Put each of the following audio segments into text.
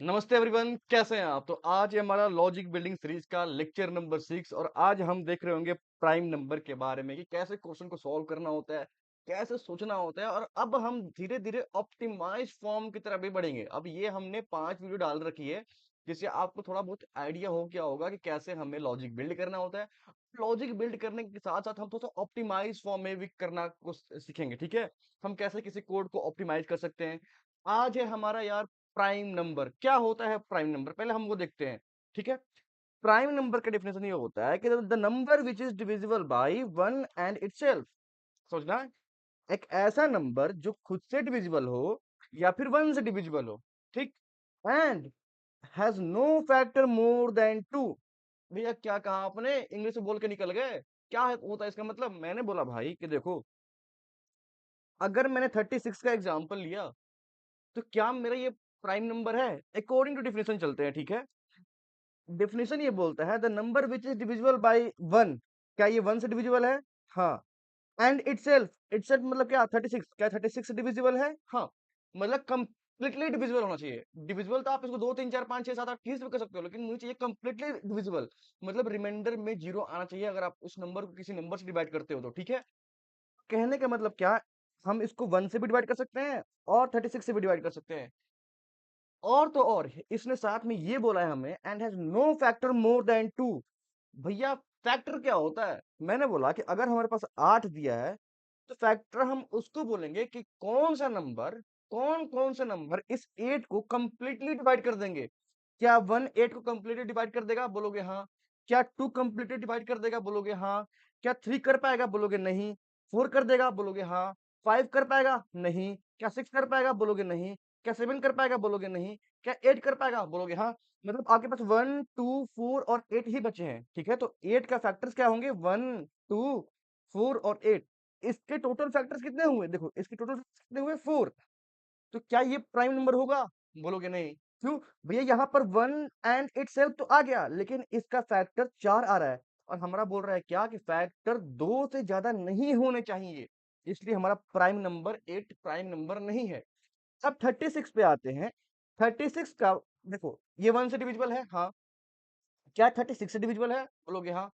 नमस्ते एवरीवन, कैसे हैं आप? तो आज ये हमारा लॉजिक बिल्डिंग सीरीज का लेक्चर नंबर 6 और आज हम देख रहे होंगे प्राइम नंबर के बारे में कि कैसे क्वेश्चन को सॉल्व करना होता है, कैसे सोचना होता है और अब हम धीरे-धीरे ऑप्टिमाइज़ फॉर्म की तरफ भी बढ़ेंगे। अब ये हमने 5 वीडियो डाल रखी है, जिससे आपको थोड़ा बहुत आइडिया हो गया होगा कि कैसे हमें लॉजिक बिल्ड करना होता है। लॉजिक बिल्ड करने के साथ-साथ हम थोड़ा-सा ऑप्टिमाइज़ फॉर्म में भी करना को सीखेंगे, ठीक है? हम कैसे किसी कोड को ऑप्टिमाइज़ कर सकते हैं। आज है हमारा यार प्राइम नंबर। क्या होता है प्राइम नंबर? पहले हम वो देखते हैं, ठीक है? प्राइम नंबर का डेफिनिशन ये होता है कि the number which is divisible by 1 and itself. समझना? एक ऐसा नंबर जो खुद से डिविजिबल हो या फिर 1 से डिविजिबल हो, ठीक? And has no factor more than 2। भैया क्या कहा आपने? इंग्लिश में बोल के निकल गए। क्या होता है इसका मतलब? मैंने बोला भाई कि देखो, अगर मैंने 36 का एग्ज़ाम्पल लिया, तो क्या मेरा ये प्राइम नंबर है? अकॉर्डिंग टू डेफिनिशन चलते हैं, ठीक है? डेफिनेशन ये बोलता है the number which is divisible by 1। क्या ये 1 से डिविजिबल है? हाँ। एंड इटसेल्फ मतलब क्या? 36। क्या 36 से डिविजिबल है? हाँ। मतलब कंप्लीटली डिविजिबल होना चाहिए। डिविजिबल तो आप इसको 2 3 4 5 6 7 8 30 भी कर सकते हो, लेकिन मुझे चाहिए कंप्लीटली डिविजिबल। मतलब रिमाइंडर में जीरो आना चाहिए अगर आप उस नंबर को किसी नंबर से डिवाइड करते हो तो, ठीक है? कहने का मतलब क्या? हम इसको 1 से भी डिवाइड कर सकते हैं और 36 से भी डिवाइड कर सकते हैं। और तो और इसने साथ में ये बोला है हमें and has no factor more than 2। भैया फैक्टर क्या होता है? मैंने बोला कि अगर हमारे पास 8 दिया है, तो फैक्टर हम उसको बोलेंगे कि कौन-कौन से नंबर इस 8 को कंप्लीटली डिवाइड कर देंगे। क्या 1 8 को कंप्लीटली डिवाइड कर देगा? बोलोगे हाँ। क्या 2 कंप्लीटली डिवाइड कर देगा? बोलोगे हाँ। क्या 3 कर पाएगा? बोलोगे नहीं। 4 कर देगा? बोलोगे हाँ। 5 कर पाएगा? नहीं। क्या 6 कर पाएगा? बोलोगे नहीं। क्या 7 कर पाएगा? बोलोगे नहीं। क्या 8 कर पाएगा? बोलोगे हाँ। मतलब आपके पास 1, 2, 4 और 8 ही बचे हैं, ठीक है? तो 8 का फैक्टर्स क्या होंगे? 1, 2, 4 और 8। इसके टोटल फैक्टर्स कितने हुए? देखो, इसके टोटल कितने हुए? 4। तो क्या ये प्राइम नंबर होगा? बोलोगे नहीं। क्यों? भैया यहाँ पर 1 एंड इटसेल्फ तो आ गया, लेकिन इसका फैक्टर 4 आ रहा है और हमारा बोल रहा है क्या कि फैक्टर 2 से ज़्यादा नहीं होने चाहिए। इसलिए हमारा प्राइम नंबर 8 प्राइम नंबर नहीं है। अब 36 पे आते हैं। 36 का देखो, ये 1 से डिविजिबल है? हाँ। क्या 36 से डिविजिबल है? बोलोगे हाँ।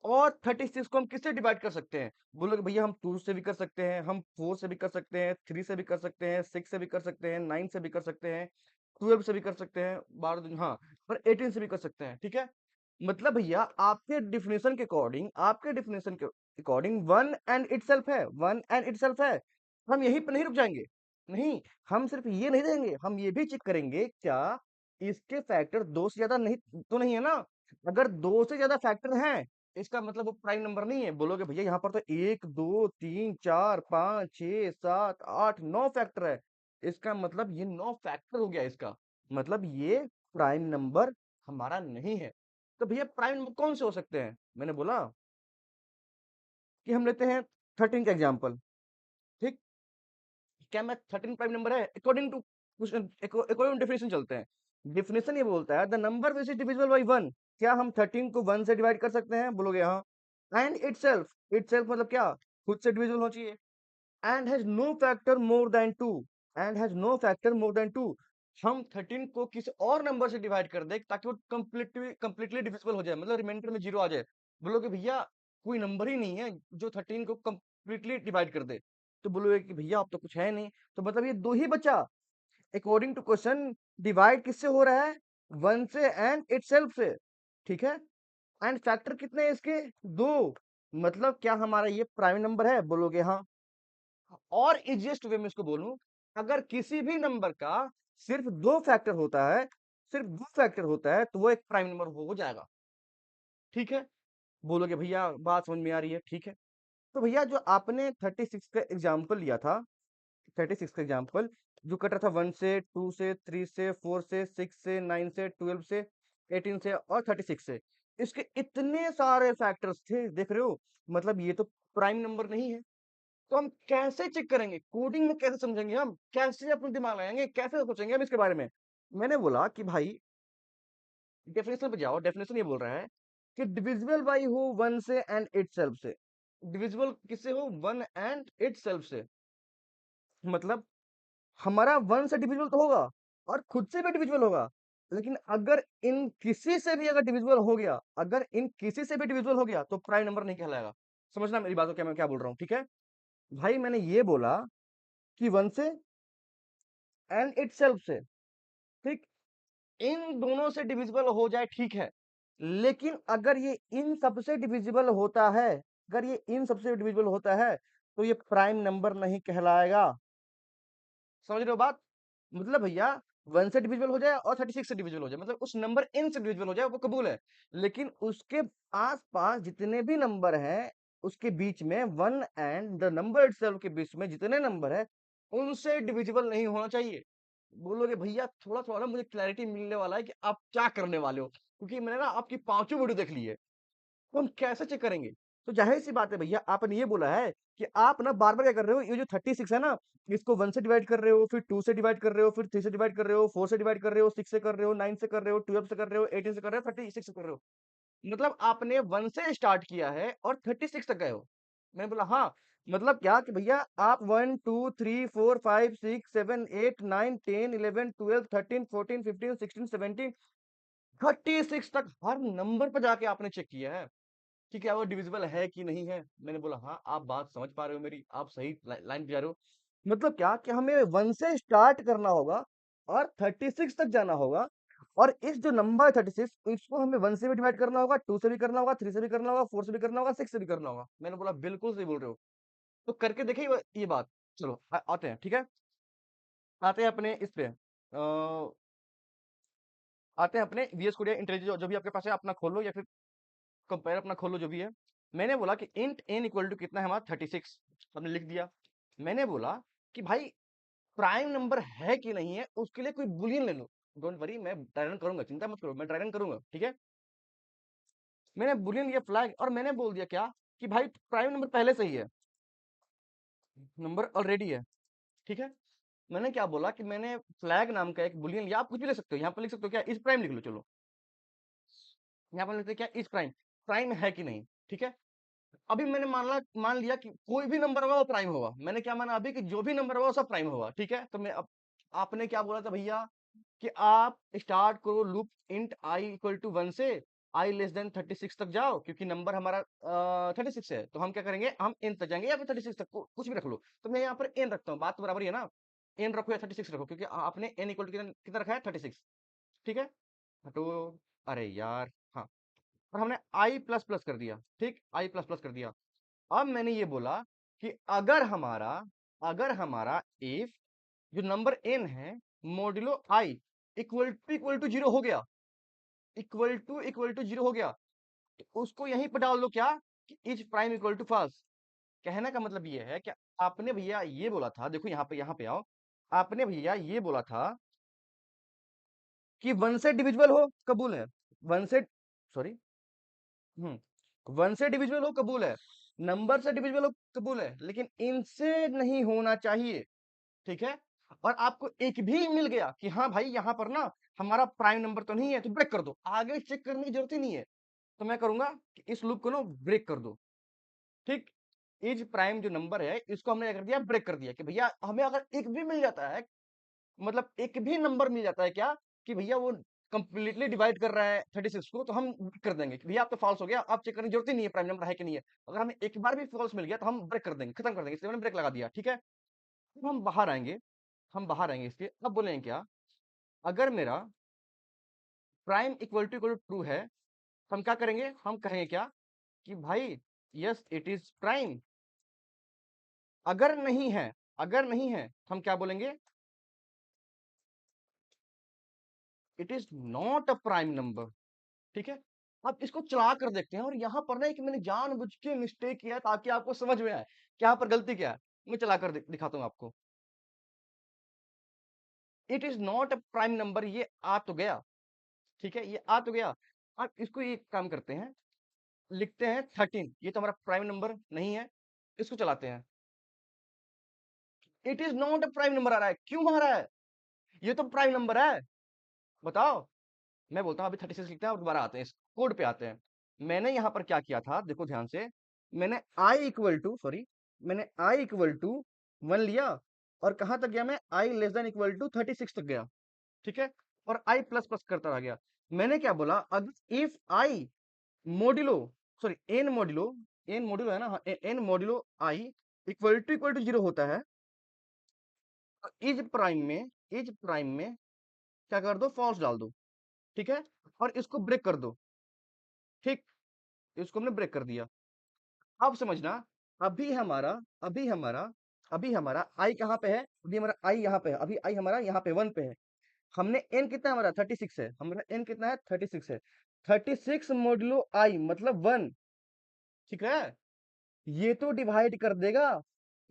और 36 को हम किससे डिवाइड कर सकते हैं? बोलोगे भैया हम 2 से भी कर सकते हैं, हम 4 से भी कर सकते हैं, 3 से भी कर सकते हैं, 6 से भी कर सकते हैं, 9 से भी कर सकते हैं, 12 से भी कर सकते हैं, 12 दूनी हाँ, और 18 से भी कर सकते हैं, ठीक है? मतलब भैया आपके डेफिनिशन के अकॉर्डिंग 1 एंड इटसेल्फ है, 1 एंड इटसेल्फ है। हम यहीं पे नहीं रुक जाएँगे। नहीं, हम सिर्फ ये नहीं देंगे, हम ये भी चेक करेंगे क्या इसके फैक्टर 2 से ज़्यादा नहीं तो नहीं है ना? अगर 2 से ज़्यादा फैक्टर हैं, इसका मतलब वो प्राइम नंबर नहीं है। बोलोगे भैया यहाँ पर तो 1, 2, 3, 4, 5, 6, 7, 8, 9 फैक्टर है। इसका मतलब ये 9 फैक्टर हो गया इसका। मतलब ये प्राइम नंबर हमारा नहीं है। तो भैया प्राइम नंबर कौन से हो सकते हैं? मैंने बोला कि हम लेते हैं 13 का एग्जांपल, ठीक? क्या मैं 13 प्राइम नंबर है? According to question according to definition चलते हैं। डेफिनिशन ये बोलता है the number which is divisible by 1। क्या हम 13 को 1 से डिवाइड कर सकते हैं? बोलोगे हाँ। एंड इटसेल्फ मतलब क्या? खुद से डिविजिबल होना चाहिए। And has no factor more than 2। And has no factor more than 2। हम 13 को किसी और नंबर से डिवाइड कर दें ताकि वो कंप्लीटली डिविजिबल हो जाए, मतलब रिमाइंडर में 0 आ जाए। बोलोगे भैया कोई नंबर ही नहीं है जो 13 को कंप्लीटली डिवाइड कर दे। तो बोलोगे कि भैया अब तो कुछ है नहीं। तो मतलब ये 2 ही बचा। अकॉर्डिंग टू क्वेश्चन डिवाइड किससे हो रहा है? 1 से एंड इटसेल्फ से, ठीक है? एंड फैक्टर कितने हैं इसके? 2। मतलब क्या हमारा ये प्राइम नंबर है? बोलोगे हाँ। और इजिएस्ट वे में इसको बोलूं, अगर किसी भी नंबर का सिर्फ 2 फैक्टर होता है, सिर्फ 2 फैक्टर होता है, तो वो एक प्राइम नंबर हो जाएगा, ठीक है? बोलोगे भैया बात समझ में आ रही है, ठीक है? तो भैया जो आपने 36 का एग्जांपल लिया था, 36 का एग्जांपल जो कट रहा था 1 से, 2 से, 3 से, 4 से, 6 से, 9 से, 12 से, 18 से और 36 से, इसके इतने सारे फैक्टर्स थे, देख रहे हो? मतलब ये तो प्राइम नंबर नहीं है। तो हम कैसे चेक करेंगे? कोडिंग में कैसे समझेंगे हम? कैसे अपना दिमाग लगाएँगे? कैसे सोचेंगे हम इसके बारे में? मैंने बोला कि भाई डेफिनिशन पे जाओ, डेफिनिशन ये बोल रहा है कि डिविजिबल बाय हो 1 से एंड इटसेल्फ से। डिविजिबल किससे हो? 1 एंड इटसेल्फ से। मतलब हमारा 1 से डिविजिबल तो होगा और खुद से भी डिविजिबल होगा। लेकिन अगर इन किसी से भी अगर डिविजिबल हो गया, अगर इन किसी से भी डिविजिबल हो गया तो प्राइम नंबर नहीं कहलाएगा। समझना मेरी बात को, क्या मैं क्या बोल रहा हूँ, ठीक है? भाई मैंने ये बोला कि 1 से एंड इटसेल्फ से, ठीक? इन दोनों से डिविजिबल हो जाए ठीक है, लेकिन अगर ये इन सबसे डिविजिबल होता है, अगर ये इन सबसे डिविजिबल होता है तो ये प्राइम नंबर नहीं कहलाएगा। समझ रहे हो बात? मतलब भैया 1 से डिविजिबल हो जाए और 36 से डिविजिबल हो जाए, मतलब उस नंबर n से डिविजिबल हो जाए वो कबूल है, लेकिन उसके आसपास जितने भी नंबर हैं उसके बीच में 1 एंड द नंबर इटसेल्फ के बीच में जितने नंबर है उनसे डिविजिबल नहीं होना चाहिए। बोलोगे भैया थोड़ा थोड़ा ना मुझे क्लैरिटी मिलने वाला है कि आप क्या करने वाले हो, क्योंकि मैंने ना आपकी पांचों वीडियो देख ली है, तो हम कैसे चेक करेंगे? तो जाहिर-सी बात है भैया, आपने ये बोला है कि आप ना बार-बार क्या कर रहे हो, ये जो 36 है ना, इसको 1 से डिवाइड कर रहे हो, फिर 2 से डिवाइड कर रहे हो, फिर 3 से डिवाइड कर रहे हो, 4 से डिवाइड कर रहे हो, 6 से कर रहे हो, 9 से कर रहे हो, 12 से कर रहे हो, 18 से कर रहे हो, 36 से कर रहे हो। मतलब आपने 1 से स्टार्ट किया है और 36 तक गए हो। मैंने बोला हाँ, मतलब क्या कि भैया आप 1, 2, 3, 4, 5, 6, 7, 8, 9, 10, 11, 12, 13, 14, 15, 16, 17, 36 तक हर नंबर पे जाके आपने चेक किया है कि क्या वो डिविजिबल है कि नहीं है। मैंने बोला हाँ, आप बात समझ पा रहे हो मेरी, आप सही लाइन पे जा रहे हो। मतलब क्या कि हमें 1 से स्टार्ट करना होगा और 36 तक जाना होगा, और इस जो नंबर है 36 इसको हमें 1 से भी डिवाइड करना होगा, 2 से भी करना होगा, 3 से भी करना होगा, 4 से भी करना होगा, 6 से भी करना होगा। मैंने बोला बिल्कुल सही बोल रहे हो। तो करके देखिए ये बात। चलो आते हैं, ठीक है? आते हैं अपने इस पे, आते हैं अपने वीएस कोड या इंटेलिजेंस जो भी आपके पास है अपना खोलो, या फिर कंपेयर अपना खोलो जो भी है। मैंने बोला कि इंट n इक्वल टू कितना है हमारा 36, हमने लिख दिया। मैंने बोला कि भाई प्राइम नंबर है कि नहीं है उसके लिए कोई बुलियन ले लो। डोंट वरी, मैं ट्राई रन करूंगा, चिंता मत करो, मैं ट्राई रन करूंगा, ठीक है? मैंने बुलियन लिया फ्लैग, और मैंने बोल दिया क्या कि भाई प्राइम नंबर पहले से ही है, नंबर ऑलरेडी है, ठीक है? मैंने क्या बोला कि मैंने फ्लैग नाम का एक बुलियन लिया, आप कुछ भी ले सकते हो, यहाँ पर लिख सकते हो क्या इस प्राइम लिख लो, चलो यहाँ पर लिखते हैं क्या इस प्राइम, प्राइम है कि नहीं, ठीक है? अभी मैंने मान लिया कि कोई भी नंबर होगा वो प्राइम होगा। मैंने क्या माना अभी कि जो भी नंबर होगा वो सब प्राइम होगा, ठीक है? तो मैं अब आपने क्या बोला था भैया कि आप स्टार्ट करो loop int i equal to 1 से आई लेस देन 36 तक जाओ, क्योंकि नंबर हमारा 36 है, तो हम क्या करेंगे, हम एन तक जाएंगे या फिर 36 तक कुछ भी रख लो। तो मैं यहाँ पर एन रखता हूँ, बात तो बराबर ही है ना? एन रखो या 36 रखो, क्योंकि आपने एन इक्वल टू कितना कितना रखा है 36, ठीक है? तो अरे यार हाँ, और हमने आई प्लस प्लस कर दिया, ठीक, आई प्लस प्लस कर दिया। अब मैंने ये बोला कि अगर हमारा इफ जो नंबर n है modulo i equal to zero हो गया, इक्वल टू जीरो हो गया, तो उसको यहीं पर डाल दो क्या कि is prime equal to first. कहने का मतलब ये है कि आपने भैया ये बोला था, देखो यहाँ पे आओ, आपने भैया ये बोला था कि 1 से डिविजिबल हो कबूल है, 1 से, सॉरी, 1 से डिविजिबल हो कबूल है, नंबर से डिविजिबल हो कबूल है, लेकिन इनसे नहीं होना चाहिए, ठीक है? और आपको एक भी मिल गया कि हाँ भाई यहाँ पर ना हमारा प्राइम नंबर तो नहीं है, तो ब्रेक कर दो, आगे चेक करने की जरूरत ही नहीं है। तो मैं करूंगा कि इस लूप को ना ब्रेक कर दो, ठीक? इज प्राइम जो नंबर है इसको हमने क्या कर दिया, ब्रेक कर दिया कि भैया हमें अगर एक भी मिल जाता है, मतलब एक भी नंबर मिल जाता है क्या कि भैया वो कंप्लीटली डिवाइड कर रहा है 36 को, तो हम कर देंगे कि भैया आप तो फॉल्स हो गया, आप चेक करने की जरूरत ही नहीं है प्राइम नंबर है कि नहीं है। अगर हमें एक बार भी फॉल्स मिल गया तो हम ब्रेक कर देंगे, खत्म कर देंगे, इसलिए मैंने ब्रेक लगा दिया, ठीक है? अब हम बाहर आएंगे इसके, अब बोलेंगे क्या, अगर मेरा प्राइम इक्वल टू ट्रू है तो हम क्या करेंगे, हम कहेंगे क्या कि भाई यस इट इज प्राइम। अगर नहीं है, अगर नहीं है तो हम क्या बोलेंगे, it is not a prime number, ठीक है? अब इसको चला कर देखते हैं, और यहाँ पर ना एक मैंने जानबूझ के मिस्टेक किया है ताकि आपको समझ में आए कि यहाँ पर गलती क्या है। मैं चला कर दिखाता हूँ आपको। It is not a prime number, ये आ तो गया, ठीक है, ये आ तो गया। अब इसको एक काम करते हैं, लिखते हैं 13, ये तो हमारा प्राइम नंबर नहीं है, इसको चलाते हैं। It is not a prime number आ रहा है, क्यों आ रहा है? ये तो प्राइम नंबर है, बताओ। मैं बोलता हूँ अभी 36 लिखते हैं और दोबारा आते हैं, इस कोड पे आते हैं। मैंने यहाँ पर क्या किया था, देखो ध्यान से, मैंने आई इक्वल टू, सॉरी, मैंने आई इक्वल टू 1 लिया, और कहां तक गया मैं, आई लेस देन इक्वल टू 36 तक गया, ठीक है? और आई प्लस प्लस करता रह गया। मैंने क्या बोला, अगर if i modulo sorry n modulo है ना, हाँ, n modulo i equal to zero होता है, तो इज प्राइम में क्या कर दो, फॉल्स डाल दो, ठीक है, और इसको ब्रेक कर दो, ठीक, इसको हमने ब्रेक कर दिया। अब समझना, अभी हमारा अभी हमारा अभी हमारा आई कहाँ पे है, अभी हमारा आई यहाँ पे है, अभी आई हमारा यहाँ पे 1 पे है। हमने एन कितना है हमारा 36 है, हमारा एन कितना है 36 है, 36 मोडुलो आई मतलब 1, ठीक है। ये तो डिवाइड कर देगा,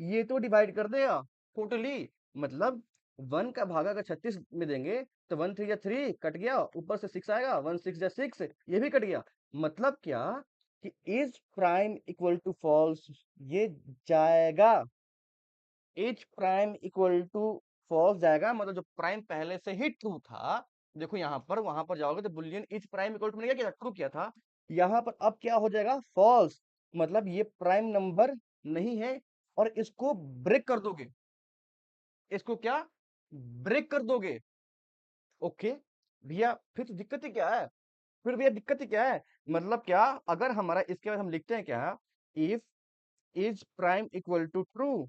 ये तो डिवाइड कर देगा टोटली, मतलब 1 का भाग अगर 36 में देंगे तो 1 3 या 3 कट गया, ऊपर से 6 आएगा, 1 6 या 6 ये भी कट गया। मतलब क्या कि is prime equal to false, ये जाएगा, is prime equal to false जाएगा, मतलब जो प्राइम पहले से ही ट्रू था, देखो यहाँ पर, वहां पर जाओगे तो boolean is prime equal to मैंने क्या किया, ट्रू किया था, यहाँ पर अब क्या हो जाएगा, फॉल्स, मतलब ये प्राइम नंबर नहीं है, और इसको ब्रेक कर दोगे, इसको क्या ब्रेक कर दोगे, ओके भैया, फिर तो दिक्कत ही क्या है, फिर भैया दिक्कत ही क्या है, मतलब क्या, अगर हमारा इसके बाद हम लिखते हैं क्या, if is prime equal to true,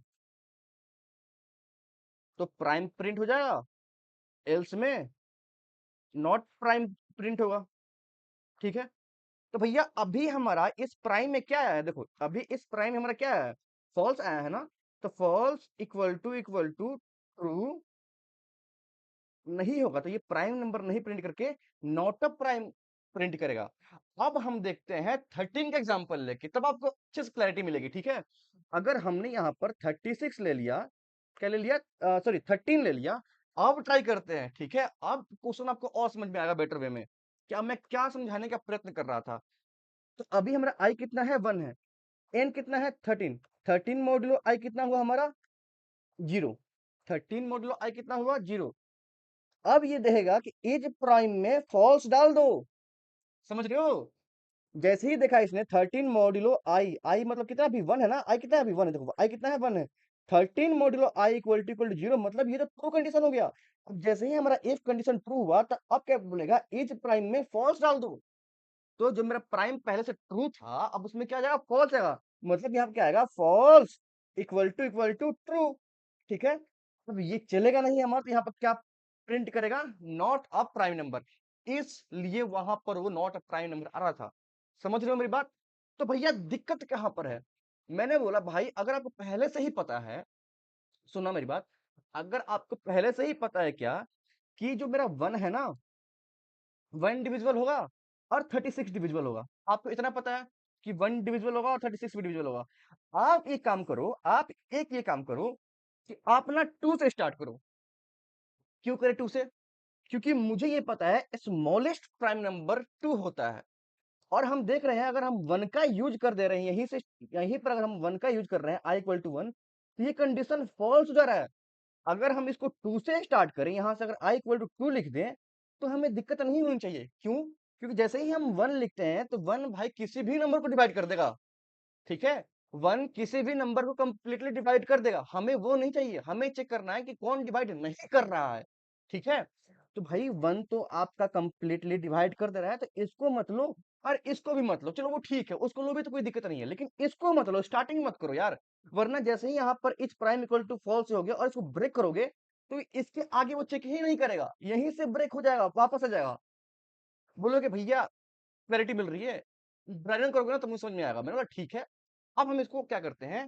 तो प्राइम प्रिंट हो जाएगा, एल्स में नॉट प्राइम प्रिंट होगा, ठीक है। तो भैया अभी हमारा इस प्राइम में क्या आया है, देखो अभी इस प्राइम में हमारा क्या आया है, फॉल्स आया है ना, तो फॉल्स इक्वल टू ट्रू नहीं होगा, तो ये प्राइम नंबर नहीं प्रिंट करके नॉट अ प्राइम प्रिंट करेगा। अब हम देखते हैं 13 का एग्जांपल लेके, तब आपको अच्छे से क्लैरिटी मिलेगी, ठीक है। अगर हमने यहाँ पर 36 ले लिया, क्या ले लिया, सॉरी 13 ले लिया, अब ट्राई करते हैं, ठीक है, अब क्वेश्चन आपको और समझ में आएगा बेटर वे में, क्या मैं क्या समझाने का प्रयत्न कर रहा था। तो अभी हमारा आई कितना है, 1 है, एन कितना है 13, 13 मोडुलो आई कितना हुआ हमारा 0, 13 मोडुलो आई कितना हुआ 0। अब ये देखेगा कि इज प्राइम में फॉल्स डाल दो, समझ रहे हो, जैसे ही देखा इसने 13 मॉड्यूलो आई, आई मतलब कितना अभी 1 है ना, आई कितना है अभी 1 है, देखो आई कितना है 1 है, 13 मॉड्यूलो आई इक्वल टू 0, मतलब ये तो ट्रू कंडीशन हो गया। अब जैसे ही हमारा इफ कंडीशन ट्रू हुआ, तो अब क्या बोलेगा, इज प्राइम में फॉल्स डाल दो, तो जो मेरा प्राइम पहले से ट्रू था, अब उसमें क्या जाएगा, फॉल्स आएगा, मतलब यहाँ पे क्या आएगा, फॉल्स इक्वल टू ट्रू, ठीक है। अब ये चलेगा नहीं हमारा, तो यहाँ पर क्या प्रिंट करेगा, नॉट अ प्राइम नंबर, इसलिए वहां पर वो नॉट अ प्राइम नंबर आ रहा था। समझ रहे हो मेरी बात। तो भैया दिक्कत कहां पर है, मैंने बोला भाई अगर आपको पहले से ही पता है, सुना मेरी बात, अगर आपको पहले से ही पता है क्या, कि जो मेरा 1 है ना, 1 डिविजिबल होगा और 36 डिविजिबल होगा, आपको इतना पता है कि 1 डिविजिबल होगा और 36 भी डिविजिबल होगा। आप एक काम करो, आप एक ये काम करो कि आप ना 2 से स्टार्ट करो। क्यों करें 2 से, क्योंकि मुझे ये पता है स्मॉलेस्ट प्राइम नंबर 2 होता है, और हम देख रहे हैं अगर हम 1 का यूज कर दे रहे हैं, यहीं से यहीं पर अगर हम 1 का यूज कर रहे हैं, आई इक्वल टू 1, तो ये कंडीशन फॉल्स हो जा रहा है। अगर हम इसको 2 से स्टार्ट करें, यहां से अगर आई इक्वल टू 2 लिख दें, तो हमें दिक्कत नहीं होनी चाहिए, क्यों, क्योंकि जैसे ही हम 1 लिखते हैं, तो 1 भाई किसी भी नंबर को डिवाइड कर देगा, ठीक है, 1 किसी भी नंबर को कंप्लीटली डिवाइड कर देगा, हमें वो नहीं चाहिए, हमें चेक करना है कि कौन डिवाइड नहीं कर रहा है, ठीक है। तो भाई 1 तो आपका कंप्लीटली डिवाइड कर दे रहा है, तो इसको मत लो, और इसको भी मत लो, चलो वो ठीक है, उसको लो भी तो कोई दिक्कत नहीं है, लेकिन इसको मत लो, स्टार्टिंग मत करो यार, वरना जैसे ही यहाँ पर is prime equal to false हो गया और इसको ब्रेक करोगे, तो इसके आगे वो चेक ही नहीं करेगा, यहीं से ब्रेक हो जाएगा, वापस आ जाएगा, बोलोगे भैया क्लैरिटी मिल रही है, ड्राइवन करोगे ना तो मुझे समझ में आएगा, मैंने बोला ठीक है। अब हम इसको क्या करते हैं,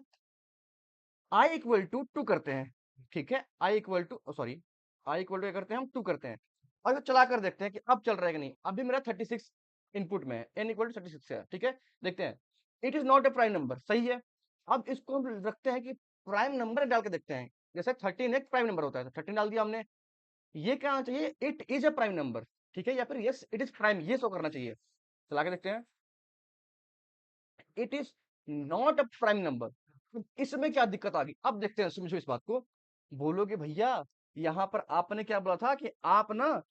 आई इक्वल टू 2 करते हैं, ठीक है, i equal to sorry, i equal to क्या करते हैं, हम 2 करते हैं, और इसको चला कर देखते हैं कि अब चल रहा है कि नहीं। अभी मेरा 36 इनपुट में है, n इक्वल टू 36 है, ठीक है, देखते हैं, it is not a prime number, सही है। अब इसको हम रखते हैं कि प्राइम नंबर डाल के देखते हैं, जैसे 13 एक प्राइम नंबर होता है, तो 13 डाल दिया हमने, ये क्या आना चाहिए, it is a prime number, ठीक है, या फिर यस इट इज प्राइम, ये शो करना चाहिए। चला के देखते हैं, it is not a prime number, इसमें क्या दिक्कत आ गई, अब देखते हैं, समझो इस बात को। बोलोगे भैया यहां पर आपने क्या बोला था कि आप ना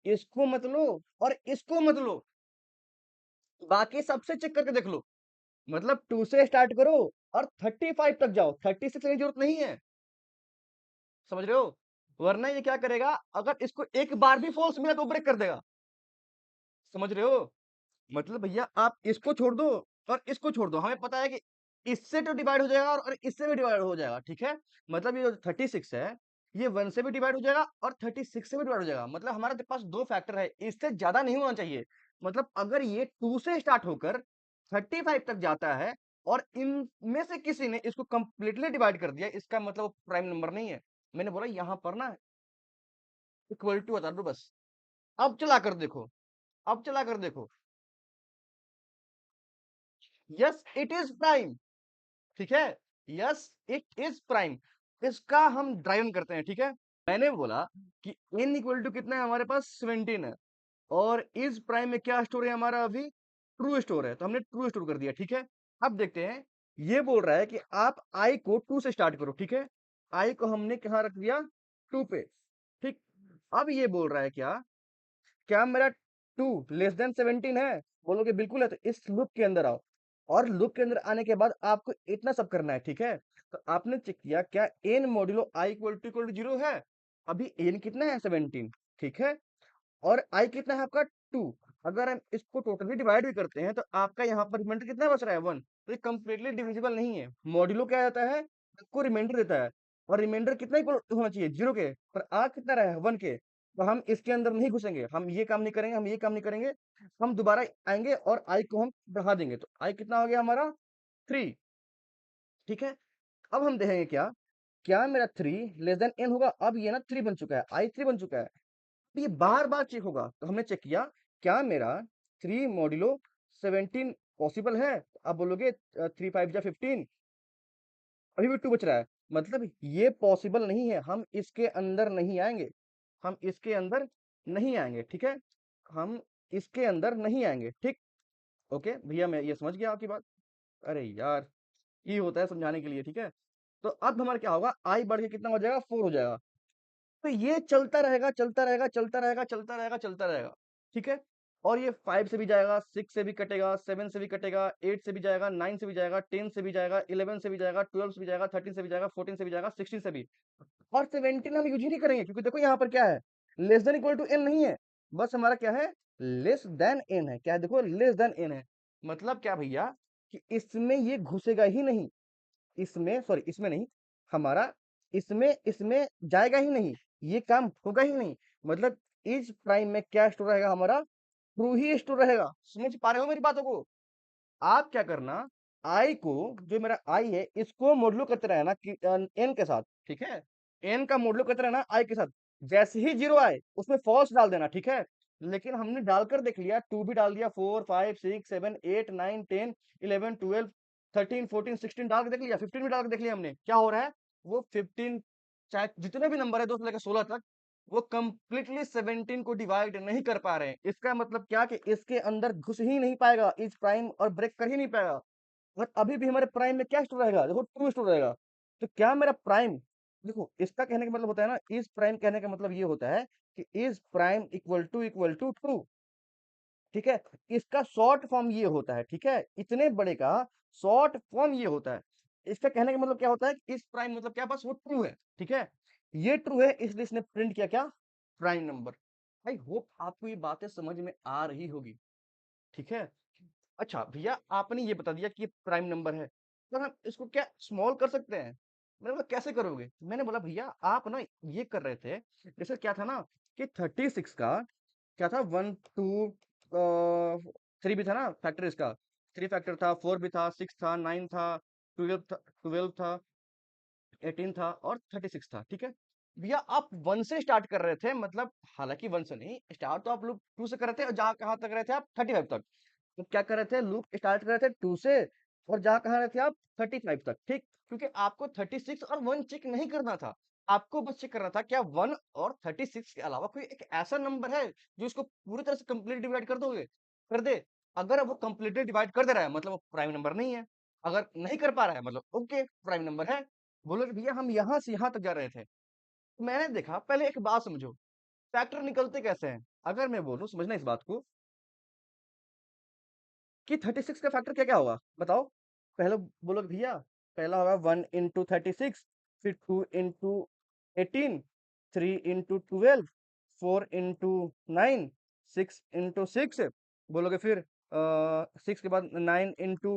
इसको मत लो और इसको मत लो, बाकी सबसे चेक करके देख लो, मतलब 2 से स्टार्ट करो और 35 तक जाओ, 36 की जरूरत नहीं है, समझ रहे हो। वरना ये क्या करेगा, अगर इसको एक बार भी फॉल्स मिला तो ब्रेक कर देगा। समझ रहे हो? मतलब भैया आप इसको छोड़ दो और इसको छोड़ दो, हमें पता है कि इससे तो डिवाइड हो जाएगा और इससे भी डिवाइड हो जाएगा, ठीक है? मतलब ये जो 36 है, ये 1 से भी डिवाइड हो जाएगा और 36 से भी डिवाइड हो जाएगा। मतलब हमारे पास 2 फैक्टर है, इससे ज़्यादा नहीं होना चाहिए। मतलब अगर ये 2 से स्टार्ट होकर 35 तक जाता है और इनमें से किसी ने इसको कंप्लीटली डिवाइड कर दिया, इसका मतलब वो प्राइम नंबर नहीं है। मैंने बोला यहाँ पर ना इक्वल टू बता दो बस। अब चला कर देखो, अब चला कर देखो। Yes it is prime. ठीक है? Yes it is prime. इसका हम ड्राइवन करते हैं, ठीक है? मैंने बोला कि n इक्वल टू कितना है हमारे पास 17 है और इज प्राइम में क्या स्टोर है हमारा अभी ट्रू स्टोर है, तो हमने ट्रू स्टोर कर दिया, ठीक है? अब देखते हैं, ये बोल रहा है कि आप i को 2 से स्टार्ट करो, ठीक है? i को हमने कहाँ रख दिया 2 पे, ठीक? अब ये बोल रहा है क्या मेरा 2 लेस देन 17 है? बोलोगे बिल्कुल है, तो इस लूप के अंदर आओ और लूप के अंदर आने के बाद आपको इतना सब करना है, ठीक है? तो आपने चेक किया क्या n modulo i equal to 0 है? अभी n कितना है 17, ठीक है? और i कितना है आपका 2। अगर हम इसको टोटली डिवाइड भी करते हैं तो आपका यहाँ पर रिमाइंडर कितना बच रहा है 1। तो ये कंप्लीटली डिविजिबल नहीं है। मॉड्यूलो क्या आता है, आपको रिमाइंडर देता है और रिमाइंडर कितना इक्वल होना चाहिए 0 के, पर आ कितना रहा है 1 के। तो हम इसके अंदर नहीं घुसेंगे, हम ये काम नहीं करेंगे, हम ये काम नहीं करेंगे। हम दोबारा आएंगे और i को हम बढ़ा देंगे, तो i कितना हो गया हमारा 3, ठीक है? अब हम देखेंगे क्या मेरा 3 लेस देन n होगा? अब ये ना 3 बन चुका है, i 3 बन चुका है। तो ये बार-बार चेक होगा, तो हमने चेक किया, क्या मेरा 3 मॉड्यूलो 17 पॉसिबल है? आप बोलोगे 3 5 जा 15, अभी भी 2 बच रहा है, मतलब ये पॉसिबल नहीं है, हम इसके अंदर नहीं आएँगे, हम इसके अंदर नहीं आएँगे, ठीक है? हम इसके अंदर नहीं आएँगे, ठीक? ओके, भैया मैं ये समझ गया आपकी बात। अरे यार! ये होता है समझाने के लिए, ठीक है? तो अब हमारा क्या होगा, i बढ़ के कितना हो जाएगा 4 हो जाएगा। तो ये चलता रहेगा, चलता रहेगा, चलता रहेगा, चलता रहेगा, चलता रहेगा, ठीक है? और ये 5 से भी जाएगा, 6 से भी कटेगा, 7 से भी कटेगा, 8 से भी जाएगा, 9 से भी जाएगा, 10 से भी जाएगा, 11 से भी जाएगा, 12 से भी जाएगा, 13 से भी जाएगा, 14 से भी जाएगा, 16 से भी। और 17 हम यूज ही नहीं करेंगे क्योंकि देखो यहाँ पर क्या है, less than equal to n नहीं है, बस हमारा क्या है, लेस देन n है। क्या है देखो, लेस देन n है। मतलब क्या भैया, कि इसमें ये घुसेगा ही नहीं, इसमें सॉरी इसमें नहीं, हमारा इसमें इसमें जाएगा ही नहीं, ये काम होगा ही नहीं। मतलब इस प्राइम में क्या स्टोर रहेगा हमारा, ट्रू ही स्टोर रहेगा। समझ पा रहे हो मेरी बातों को? आप क्या करना, आई को, जो मेरा आई है इसको मॉडुलो करते रहना कि एन के साथ, ठीक है? एन का मॉडुलो करते रहना आई के साथ। जैसे ही जीरो आए उसमें फॉल्स डाल देना, ठीक है? लेकिन हमने डालकर देख लिया, 2 भी डाल दिया, 4 5 6 7 8 9 10 11 12 13 14 16 डाल के देख लिया, 15 भी डाल के देख लिया हमने। क्या हो रहा है, वो 15 चाहे जितने भी नंबर है 2 से लेकर 16 तक, वो कंप्लीटली 17 को डिवाइड नहीं कर पा रहे हैं। इसका मतलब क्या कि इसके अंदर घुस ही नहीं पाएगा, इज प्राइम और ब्रेक कर ही नहीं पाएगा। और अभी भी हमारे प्राइम में क्या स्टोर रहेगा, देखो ट्रू स्टोर रहेगा। तो क्या मेरा प्राइम, देखो इसका कहने का मतलब होता है ना, इज प्राइम कहने का मतलब ये होता है कि is prime equal to true, ठीक है? इसका शॉर्ट फॉर्म ये होता है, ठीक है? इतने बड़े का शॉर्ट फॉर्म ये होता है। इसका कहने का मतलब क्या होता है, इज प्राइम मतलब क्या, बस वो ट्रू है, ठीक है? ये ट्रू है इसलिए इसने प्रिंट किया क्या, प्राइम नंबर। आई होप आपको ये बातें समझ में आ रही होगी, ठीक है? अच्छा भैया आपने ये बता दिया कि ये प्राइम नंबर है, तो हम इसको क्या स्मॉल कर सकते हैं? मैंने बोला कैसे करोगे? मैंने बोला भैया आप ना ये कर रहे थे, जैसे क्या था ना कि 36 का क्या था, 1 2 3 भी था ना फैक्टर इसका, 3 फैक्टर था, 4 भी था, 6 था, 9 था, 12 था, 18 था और 36 था, ठीक है? भैया आप 1 से स्टार्ट कर रहे थे, मतलब हालांकि 1 से नहीं, स्टार्ट तो आप लोग 2 से कर रहे थे और जहाँ कहाँ तक रहे थे आप 35 तक। तो क्या कर रहे थे, लूप स्टार्ट कर रहे थे 2 से और जहाँ कहाँ रहे थे आप 35 तक, ठीक? क्योंकि आपको 36 और 1 चेक नहीं करना था, आपको बस चेक करना था क्या 1 और 36 के अलावा कोई एक ऐसा नंबर है जो इसको पूरी तरह से कंप्लीट डिवाइड कर दोगे, कर दे। अगर वो कंप्लीटली डिवाइड कर दे रहा है मतलब वो प्राइम नंबर नहीं है, अगर नहीं कर पा रहा है मतलब ओके प्राइम नंबर है। बोलो कि भैया हम यहाँ से यहाँ तक जा रहे थे। तो मैंने देखा, पहले एक बात समझो, फैक्टर निकलते कैसे हैं? अगर मैं बोलूं, समझना इस बात को, कि 36 का फैक्टर क्या क्या होगा बताओ। पहले बोलो कि भैया पहला होगा 1 इंटू 36, फिर 2 इंटू 18, 3 इंटू 12, 4 इंटू 9, 6 इंटू 6, बोलोगे फिर 6 के बाद 9 इंटू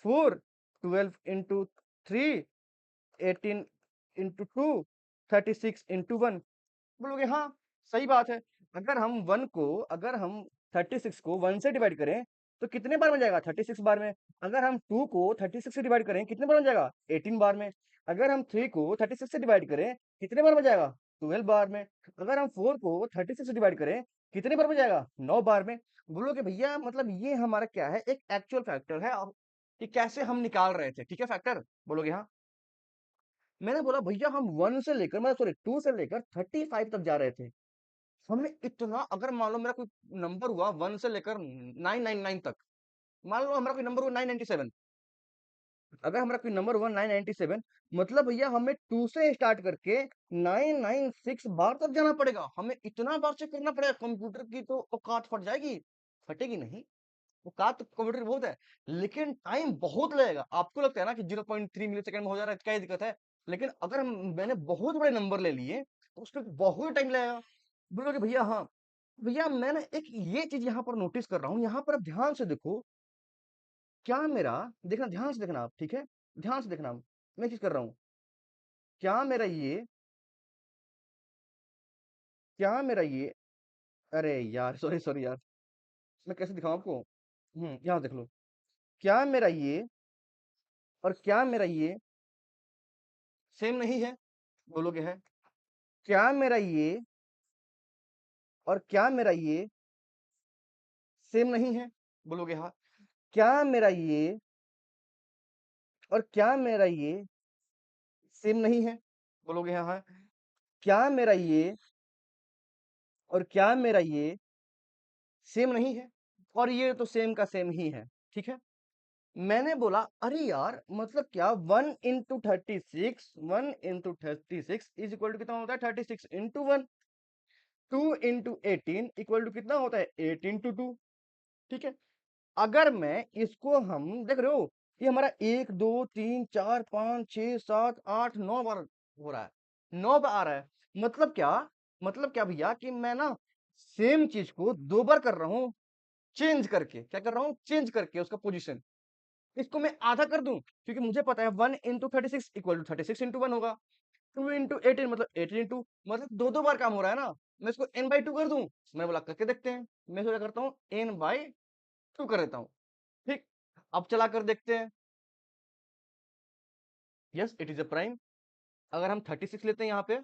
4, 12 इंटू 3, 18 इंटू 2, 36 इंटू 1, बोलोगे हाँ सही बात है। अगर हम 36 को 1 से डिवाइड करें तो कितने बार बन जाएगा? 36 बार में। अगर हम 2 को 36 से डिवाइड करें कितने बार बन जाएगा? 18 बार में। अगर हम 3 को 36 से डिवाइड करें कितने बार बन जाएगा? 12 बार में। अगर हम 4 को 36 से डिवाइड करें कितने बार बन जाएगा? 9 बार में। बोलोगे भैया मतलब ये हमारा क्या है? एक एक्चुअल फैक्टर है और कि कैसे हम निकाल रहे थे, ठीक है फैक्टर? बोलोगे हाँ। मैंने बोला भैया हम 1 से लेकर मैं सॉरी 2 से लेकर 35 तक जा रहे थे। हमें इतना अगर मान लो मेरा कोई नंबर हुआ 1 से लेकर 999 तक, मान लो हमारा कोई नंबर हुआ 997, अगर हमारा कोई नंबर हुआ 997 मतलब भैया हमें 2 से स्टार्ट करके 996 बार तक जाना पड़ेगा। हमें इतना बार चेक करना पड़ेगा। कंप्यूटर की तो औकात फट जाएगी। फटेगी नहीं, औकात तो कंप्यूटर की बहुत है, लेकिन टाइम बहुत लगेगा। आपको लगता है ना कि 0.3 मिली सेकंड में हो जा रहा है, क्या दिक्कत है? लेकिन अगर मैंने बहुत बड़े नंबर ले लिए तो उसमें बहुत टाइम लगेगा। बोलोगे भैया हाँ। भैया मैंने एक ये चीज यहाँ पर नोटिस कर रहा हूँ, यहाँ पर आप ध्यान से देखो। क्या मेरा देखना, ध्यान से देखना आप, ठीक है? ध्यान से देखना, मैं चीज कर रहा हूँ। क्या मेरा ये क्या मेरा ये अरे यार सॉरी सॉरी यार, मैं कैसे दिखाऊं आपको? यहाँ देख लो। क्या मेरा ये और क्या मेरा ये सेम नहीं है? बोलोगे है। क्या मेरा ये और क्या मेरा ये सेम नहीं है? बोलोगे हाँ। क्या मेरा ये और क्या मेरा ये सेम नहीं है? बोलोगे हाँ हाँ। क्या मेरा ये और क्या मेरा ये सेम नहीं है? और ये तो सेम का सेम ही है, ठीक है? मैंने बोला अरे यार मतलब क्या 1 into 36, 1 into 36 is equal to कितना होता है? 36 इंटू 1। 2 इंटू 18 इक्वल टू कितना होता है? 8 इंटू 2, ठीक है? अगर मैं इसको हम देख रहे हो, ये हमारा 1 2 3 4 5 6 7 8 9 बार हो रहा है, 9 बार आ रहा है। मतलब क्या भैया कि मैं ना सेम चीज को 2 बार कर रहा हूँ, चेंज करके। क्या कर रहा हूँ? चेंज करके उसका पोजीशन। इसको मैं आधा कर दूं क्योंकि मुझे पता है 1 इंटू 36 इक्वल टू 36 इंटू 1 होगा। 2 इंटू 18 मतलब 18 इंटू मतलब दो दो बार काम हो रहा है ना। मैं इसको n बाई 2 कर दूं। मैं बोला करके देखते हैं। मैं सोचा करता हूँ n बाई 2 कर देता हूँ। ठीक, अब चला कर देखते हैं। Yes it is a prime. अगर हम 36 लेते हैं यहाँ पे,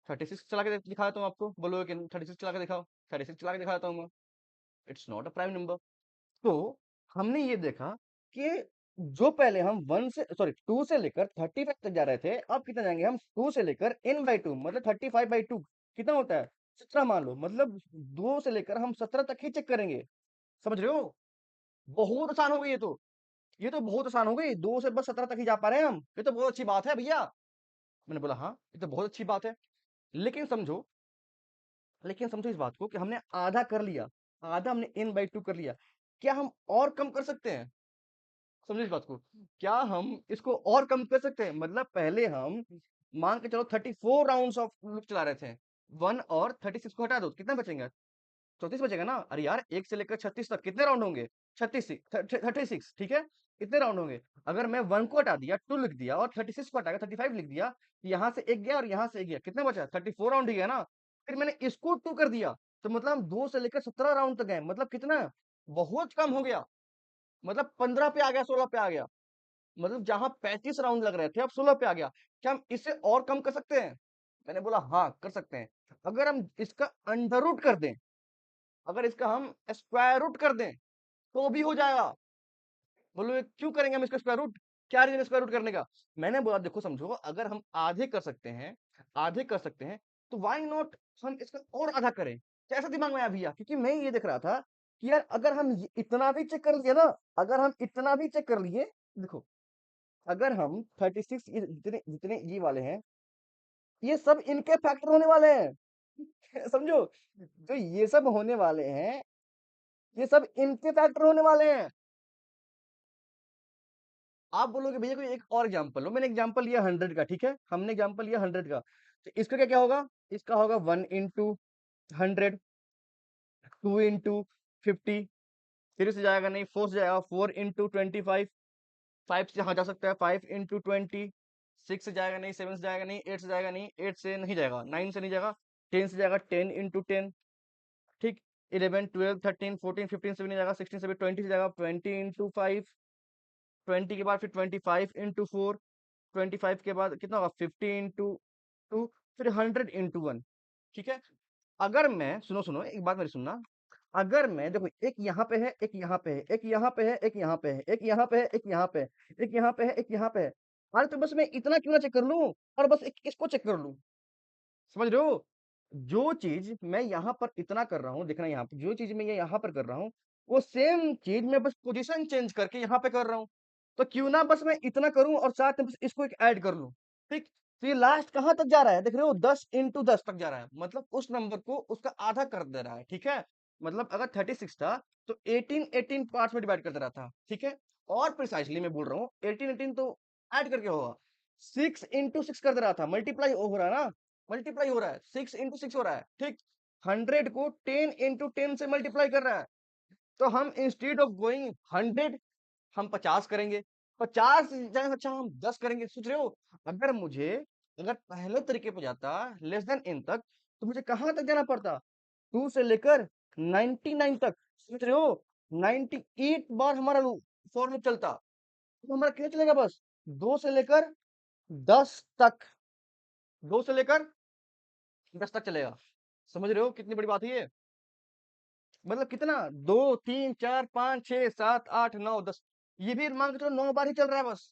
36 चला के दिखा देता हूँ आपको। बोलोगे कि 36 चला के दिखाओ। 36 चला के दिखा देता हूँ मैं। It's not a prime number. तो हमने ये देखा कि जो पहले हम 1 से सॉरी 2 से लेकर 35 तक जा रहे थे, अब कितना जाएंगे हम? 2 से लेकर n बाई 2 मतलब 35/2 कितना होता है? 17 मान लो। मतलब 2 से लेकर हम 17 तक ही चेक करेंगे। समझ रहे हो? बहुत आसान हो गई ये तो। ये तो बहुत आसान हो गई। 2 से बस 17 तक ही जा पा रहे हैं हम। ये तो बहुत अच्छी बात है भैया। मैंने बोला हाँ ये तो बहुत अच्छी बात है। लेकिन समझो लेकिन समझो इस बात को कि हमने आधा कर लिया। आधा हमने n बाई 2 कर लिया। क्या हम और कम कर सकते हैं? समझो इस बात को। क्या हम इसको और कम कर सकते हैं? मतलब पहले हम मान के चलो 34 राउंड्स ऑफ लूप चला रहे थे। 1 और 36 को हटा दो, कितना बचेगा? 34 बचेगा ना। अरे यार 1 से लेकर 36 तक कितने राउंड होंगे? 36, ठीक है? कितने राउंड होंगे? अगर मैं 1 को हटा दिया, 2 लिख दिया और 36 को हटाकर 35 लिख दिया, यहाँ से एक गया और यहाँ से एक गया, कितना बचा? 34 राउंड ही गया ना। फिर मैंने इसको 2 कर दिया, तो मतलब हम 2 से लेकर 17 राउंड तक गए। मतलब कितना? बहुत कम हो गया। मतलब 15 पे आ गया, 16 पे आ गया। मतलब जहां 35 राउंड लग रहे थे अब 16 पे आ गया। क्या हम इसे और कम कर सकते हैं? मैंने बोला हाँ कर सकते हैं। अगर हम इसका अंडर रूट कर दें, अगर इसका हम स्क्वायर रूट कर दें तो भी हो जाएगा। बोलो क्यों करेंगे हम इसका स्क्वायर रूट? क्या रीजन स्क्वायर रूट करने का? मैंने बोला देखो समझो, अगर हम आधे कर सकते हैं, आधे कर सकते हैं, तो व्हाई नॉट हम इसका और आधा करें? कैसा दिमाग में आया भैया? क्योंकि मैं ये देख रहा था कि यार अगर हम इतना भी चेक कर लिए ना, अगर हम इतना भी चेक कर लिए, देखो अगर हम 36 जितने जितने ये वाले हैं, ये सब इनके फैक्टर होने वाले हैं। समझो, जो ये सब होने वाले हैं, ये सब इनके फैक्टर होने वाले हैं। आप बोलोगे भैया कोई एक और एग्जांपल लो। मैंने एग्जांपल लिया 100 का, ठीक है? हमने एग्जांपल लिया 100 का। तो इसका क्या क्या होगा, इसका होगा 1 into 100, 2 into 50, 3 से जाएगा नहीं, 4 से जाएगा, 4 into 25, 5 से यहाँ जा सकता है, 5 into 20, 6 से जाएगा नहीं, 7 से जाएगा नहीं, 8 से जाएगा नहीं, 8 से नहीं जाएगा, 9 से नहीं जाएगा, 10 से जाएगा, 10 into 10, ठीक, 11, 12, 13, 14, 15 से भी नहीं जाएगा, 16 से भी, 20 से जाएगा, 20 into 5, 20 के बाद फिर 25 into 4, 25 के बाद कितना होगा, 50 into 2, फिर 100 into 1, ठीक है। अगर मैं, सुनो सुनो एक बात मेरी सुनना, अगर मैं देखो, एक यहाँ पे है, एक यहाँ पे है, एक यहाँ पे है, एक यहाँ पे है, एक यहाँ पे है, एक यहाँ पे है, एक यहाँ पे है, एक यहाँ पे है, अरे तो बस मैं इतना क्यों ना चेक कर लूं, और बस एक इसको चेक कर लूं, समझ रहे हो? जो चीज मैं यहाँ पर इतना कर रहा हूँ, देखना यहाँ पे, जो चीज मैं ये यहाँ पर कर रहा हूँ, वो सेम चीज मैं बस पोजीशन चेंज करके यहाँ पे कर रहा हूँ। तो क्यों ना बस मैं इतना करूं और साथ में बस इसको एक ऐड कर लूं, ठीक। तो ये लास्ट कहाँ तक जा रहा है, देख रहे हो, 10 into 10 तक जा रहा है, मतलब उस नंबर को उसका आधा कर दे रहा है, ठीक है। मतलब अगर 36 था तो 18 पार्ट्स में डिवाइड कर दे रहा था, ठीक है। और प्रिसाइसली मैं बोल रहा हूँ, 18 तो ऐड करके होगा, 6 into 6 कर दे रहा था, मल्टीप्लाई हो रहा है ना, मल्टीप्लाई हो रहा है, 6 into 6 हो रहा है, ठीक। 100 को 10 into 10 से मल्टीप्लाई कर रहा है। तो हम इंस्टेड ऑफ गोइंग 100, हम 50 करेंगे, 50 से जाए अच्छा हम 10 करेंगे, सोच रहे हो? अगर मुझे, अगर पहले तरीके पे जाता लेस देन इन तक, तो मुझे कहाँ तक जाना पड़ता, 2 से लेकर 99 तक, समझ रहे हो? 98 बार हमारा फॉर लूप चलता, तो हमारा कितना चलेगा, बस 2 से लेकर 10 तक, 2 से लेकर 10 तक चलेगा। समझ रहे हो कितनी बड़ी बात है ये? मतलब कितना, 2 3 4 5 6 7 8 9 10, ये भी मान के चलो 9 बार ही चल रहा है बस,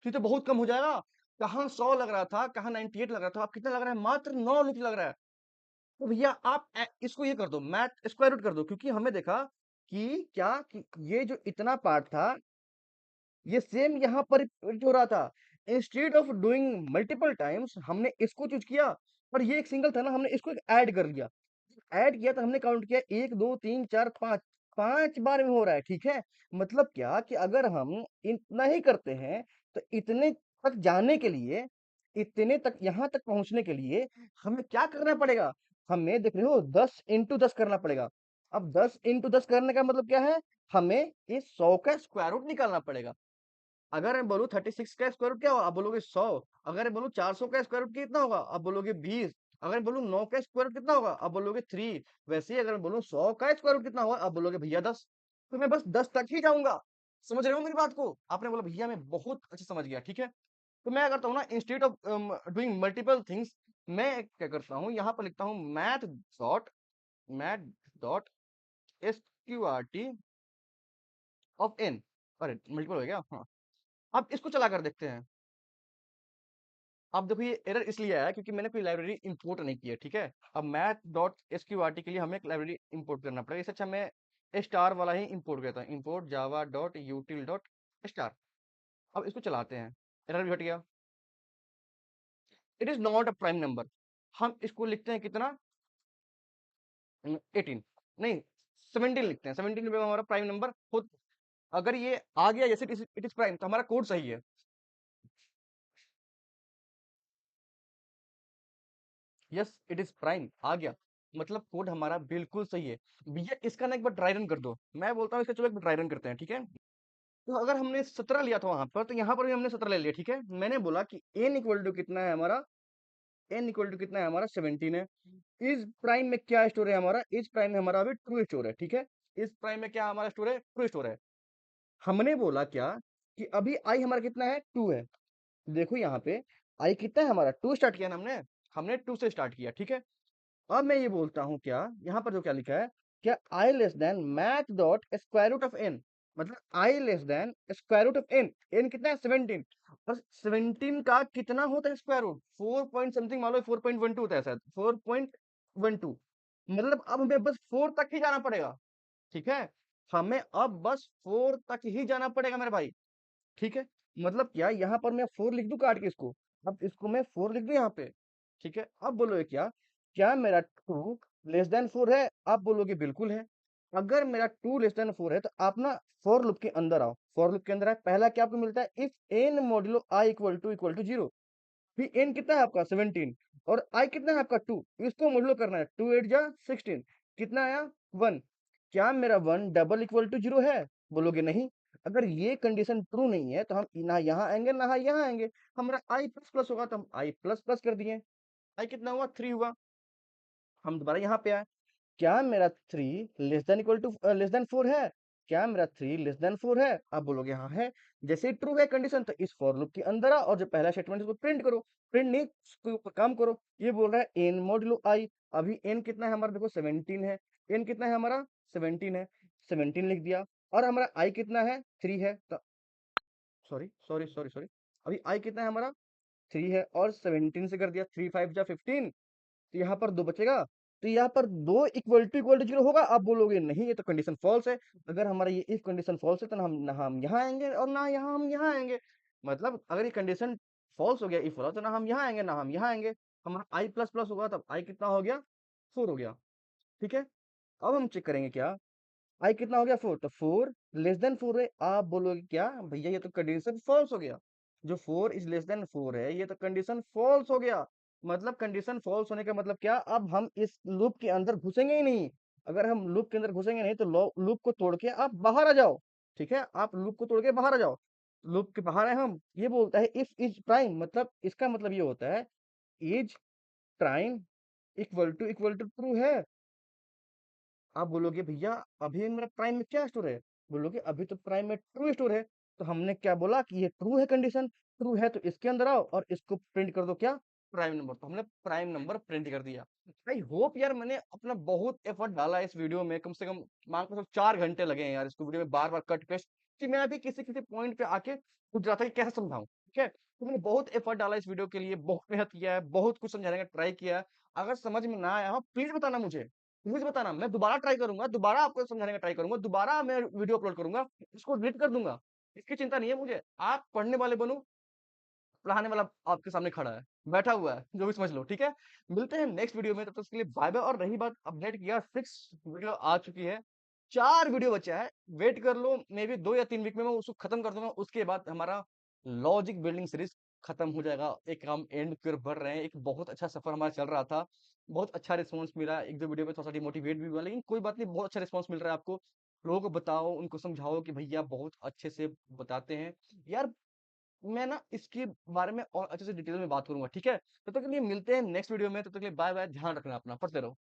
फिर तो बहुत कम हो जाएगा। कहाँ 100 लग रहा था, कहाँ 98 लग रहा था, अब कितना लग रहा है, मात्र 9 लूप लग रहा है। तो भैया आप इसको ये कर दो, मैथ स्क्वायर रूट कर दो, क्योंकि हमने देखा कि क्या कि ये जो इतना पार्ट था, ये सेम यहाँ पर रिपीट हो रहा था। Instead of doing multiple times हमने इसको चूज किया, और ये एक सिंगल था ना, हमने इसको ऐड कर लिया। ऐड किया तो हमने काउंट किया, 1 2 3 4 5, 5 बार में हो रहा है, ठीक है। मतलब क्या कि अगर हम इतना ही करते हैं, तो इतने तक जाने के लिए, इतने तक यहाँ तक पहुंचने के लिए हमें क्या करना पड़ेगा, हमें देख रहे हो 10 into 10 करना पड़ेगा। अब 10 into 10 करने का मतलब क्या है, हमें इस 100 का स्क्वायर रूट निकालना पड़ेगा। अगर मैं बोलूँ 36 का स्क्वायर रूट क्या होगा, आप बोलोगे 100। अगर मैं बोलूँ 400 का स्क्वायर रूट कितना होगा, आप बोलोगे 20। अगर मैं बोलूँ 9 का स्क्वायर रूट कितना होगा, आप बोलोगे 3। वैसे ही अगर मैं बोलूँ 100 का स्क्वायर रूट कितना होगा, आप बोलोगे भैया 10। तो मैं बस 10 तक ही जाऊंगा। समझ रहे हो मेरी बात को? आपने बोला भैया मैं बहुत अच्छे समझ गया, ठीक है। तो मैं करता हूँ ना, instead of doing multiple things, मैं क्या करता हूँ, यहाँ पर लिखता हूँ math dot s q r t of n. अरे मल्टीपल हो गया, हाँ। अब इसको चला कर देखते हैं। अब देखो ये एरर इसलिए आया क्योंकि मैंने कोई लाइब्रेरी इंपोर्ट नहीं की है, ठीक है। अब मैथ डॉट एसक्यूआरटी के लिए हमें एक लाइब्रेरी इंपोर्ट करना पड़ेगा, इससे अच्छा मैं स्टार वाला ही इंपोर्ट करता हूँ, import Java dot यूटिल dot star. अब इसको चलाते हैं, एरर भी हट गया। It is not a prime number, हम इसको लिखते हैं कितना, 18 नहीं, 17 लिखते हैं, 17 पे हमारा प्राइम नंबर खुद, अगर ये आ गया जैसे इट इज प्राइम, तो हमारा कोड सही है। यस इट इज प्राइम आ गया, मतलब कोड हमारा बिल्कुल सही है। भैया इसका ना एक बार ड्राई रन कर दो, मैं बोलता हूँ इसका, चलो एक बार ड्राई रन करते हैं, ठीक है। तो अगर हमने 17 लिया था वहां पर, तो यहाँ पर भी हमने 17 ले लिया, ठीक है। मैंने बोला कि n इक्वल टू कितना है हमारा, n इक्वल टू कितना है हमारा, 17 है। इस प्राइम में क्या स्टोर है हमारा, इस प्राइम में हमारा अभी ट्रू स्टोर है, ठीक है। इस प्राइम में क्या हमारा स्टोर है, ट्रू स्टोर है। हमने बोला क्या कि अभी आई हमारा कितना है, 2 है। देखो यहाँ पे आई कितना है हमारा, 2 स्टार्ट किया ना हमने, हमने 2 से स्टार्ट किया, ठीक है। अब मैं ये बोलता हूँ क्या, यहाँ पर जो क्या लिखा है, क्या i less than math dot square root of n, मतलब i less than square root of n, n कितना है, 17। और 17 का कितना होता है स्क्वायर रूट, 4 पॉइंट समथिंग, मान लो 4.12 होता है शायद, 4.12। मतलब अब हमें बस 4 तक ही जाना पड़ेगा, ठीक है। हमें अब बस 4 तक ही जाना पड़ेगा मेरे भाई, ठीक है। मतलब क्या, यहाँ पर मैं 4 लिख दूं काट के इसको, अब इसको मैं 4 लिख दूं यहाँ पे, ठीक है। अब बोलोगे क्या, क्या मेरा 2 लेस देन 4 है, आप बोलोगे बिल्कुल है। अगर मेरा 2 लेस देन 4 है, तो आप ना फॉर लूप के अंदर आओ, फॉर लूप के अंदर आए, पहला क्या आपको मिलता है, if n modulo i equal to 0, फिर n कितना है आपका 17 और i कितना है आपका 2, इसको मॉड्यूलो करना है, 2 8 जा 16, कितना आया 1। क्या मेरा 1 डबल इक्वल टू 0 है? बोलोगे नहीं। अगर ये कंडीशन ट्रू नहीं है तो हम ना यहाँ आएंगे ना यहाँ आएंगे, हमारा i प्लस प्लस होगा तो हम i प्लस प्लस कर दिए। i कितना हुआ 3 हुआ, हम दोबारा यहाँ पे आए। क्या मेरा 3 less than equal to less than 4 है? क्या मेरा 3 लेस देन 4 है? आप बोलोगे हाँ है। जैसे ही ट्रू है कंडीशन तो इस फॉर लूप के अंदर आओ और जो पहला स्टेटमेंट है उसको प्रिंट करो। प्रिंट नहीं, उसके ऊपर काम करो। ये बोल रहा है n मॉड्यूलो i। अभी n कितना है हमारा, देखो 17 है। n कितना है हमारा 17 है, 17 लिख दिया। और हमारा i कितना है 3 है, तो सॉरी सॉरी सॉरी सॉरी, अभी i कितना है हमारा 3 है और 17 से कर दिया, 3 5 जा 15, तो यहाँ पर 2 बचेगा। तो यहाँ पर 2 इक्वल टू 0 होगा। आप बोलोगे नहीं ये तो कंडीशन फॉल्स है। अगर हमारा ये इफ कंडीशन फॉल्स है तो हम ना हम यहाँ आएंगे और ना यहाँ हम यहाँ आएंगे। मतलब अगर ये कंडीशन फॉल्स हो गया, इफ वाला, तो ना हम यहाँ आएंगे ना हम यहाँ आएंगे। हमारा i प्लस प्लस होगा तब i कितना हो गया 4 हो गया। ठीक है, अब हम चेक करेंगे क्या i कितना हो गया 4, तो 4 लेस देन 4 है। आप बोलोगे क्या भैया ये तो कंडीशन फॉल्स हो गया, जो 4 इज लेस देन 4 है ये तो कंडीशन फॉल्स हो गया। मतलब कंडीशन फॉल्स होने का मतलब क्या, अब हम इस लूप के अंदर घुसेंगे ही नहीं। अगर हम लूप के अंदर घुसेंगे नहीं तो लूप को तोड़ के आप बाहर आ जाओ। ठीक है, आप लूप को तोड़ के बाहर आ जाओ। लूप के बाहर है हम, ये बोलता है इफ इज प्राइम, मतलब इसका मतलब ये होता है is prime equal to true है। आप बोलोगे भैया अभी मेरा प्राइम में क्या स्टोर है? बोलोगे अभी तो प्राइम में ट्रू स्टोर है। तो हमने क्या बोला कि ये ट्रू है, कंडीशन ट्रू है तो इसके अंदर आओ और इसको प्रिंट कर दो क्या, प्राइम नंबर। तो हमने प्राइम नंबर प्रिंट कर दिया। आई होप यार मैंने अपना बहुत एफर्ट डाला है इस वीडियो में, कम से कम मान के चलो 4 घंटे लगे हैं यार इसको वीडियो में बार बार कट पेस्ट, कि मैं अभी किसी किसी पॉइंट पे आके पूछ रहा था कि कैसे समझाऊं। ठीक है, तो मैंने बहुत एफर्ट डाला इस वीडियो के लिए, बहुत मेहनत किया है, बहुत कुछ समझाने का ट्राई किया है। अगर समझ में ना आया हो प्लीज बताना मुझे बताना, मैं दोबारा ट्राई करूंगा, दोबारा आपको समझाने का ट्राई करूंगा, दोबारा मैं वीडियो अपलोड करूंगा, इसको डिलीट कर दूंगा। इसकी चिंता नहीं है मुझे, आप पढ़ने वाले बनो, पढ़ाने वाला आपके सामने खड़ा है, बैठा हुआ है, जो भी समझ लो। ठीक है, मिलते हैं नेक्स्ट वीडियो में, तब तक के लिए बाय बाय। और रही बात अपडेट की, यार 6 वीडियो आ चुकी है, 4 वीडियो बचा है, वेट कर लो, मे बी 2 या 3 वीक में मैं उसको खत्म कर दूंगा। उसके बाद हमारा लॉजिक बिल्डिंग सीरीज खत्म हो जाएगा, एक हम एंड की ओर बढ़ रहे हैं। एक बहुत अच्छा सफर हमारा चल रहा था, बहुत अच्छा रिस्पॉन्स मिला, एक दो वीडियो में थोड़ा सा डिमोटिवेट भी हुआ, लेकिन कोई बात नहीं, बहुत अच्छा रिस्पॉन्स मिल रहा है आपको। लोगों को बताओ, उनको समझाओ कि भैया बहुत अच्छे से बताते हैं यार। मैं ना इसके बारे में और अच्छे से डिटेल में बात करूंगा। ठीक है, तब तक के लिए मिलते हैं नेक्स्ट वीडियो में, तब तक के लिए बाय बाय, ध्यान रखना अपना, पढ़ते रहो।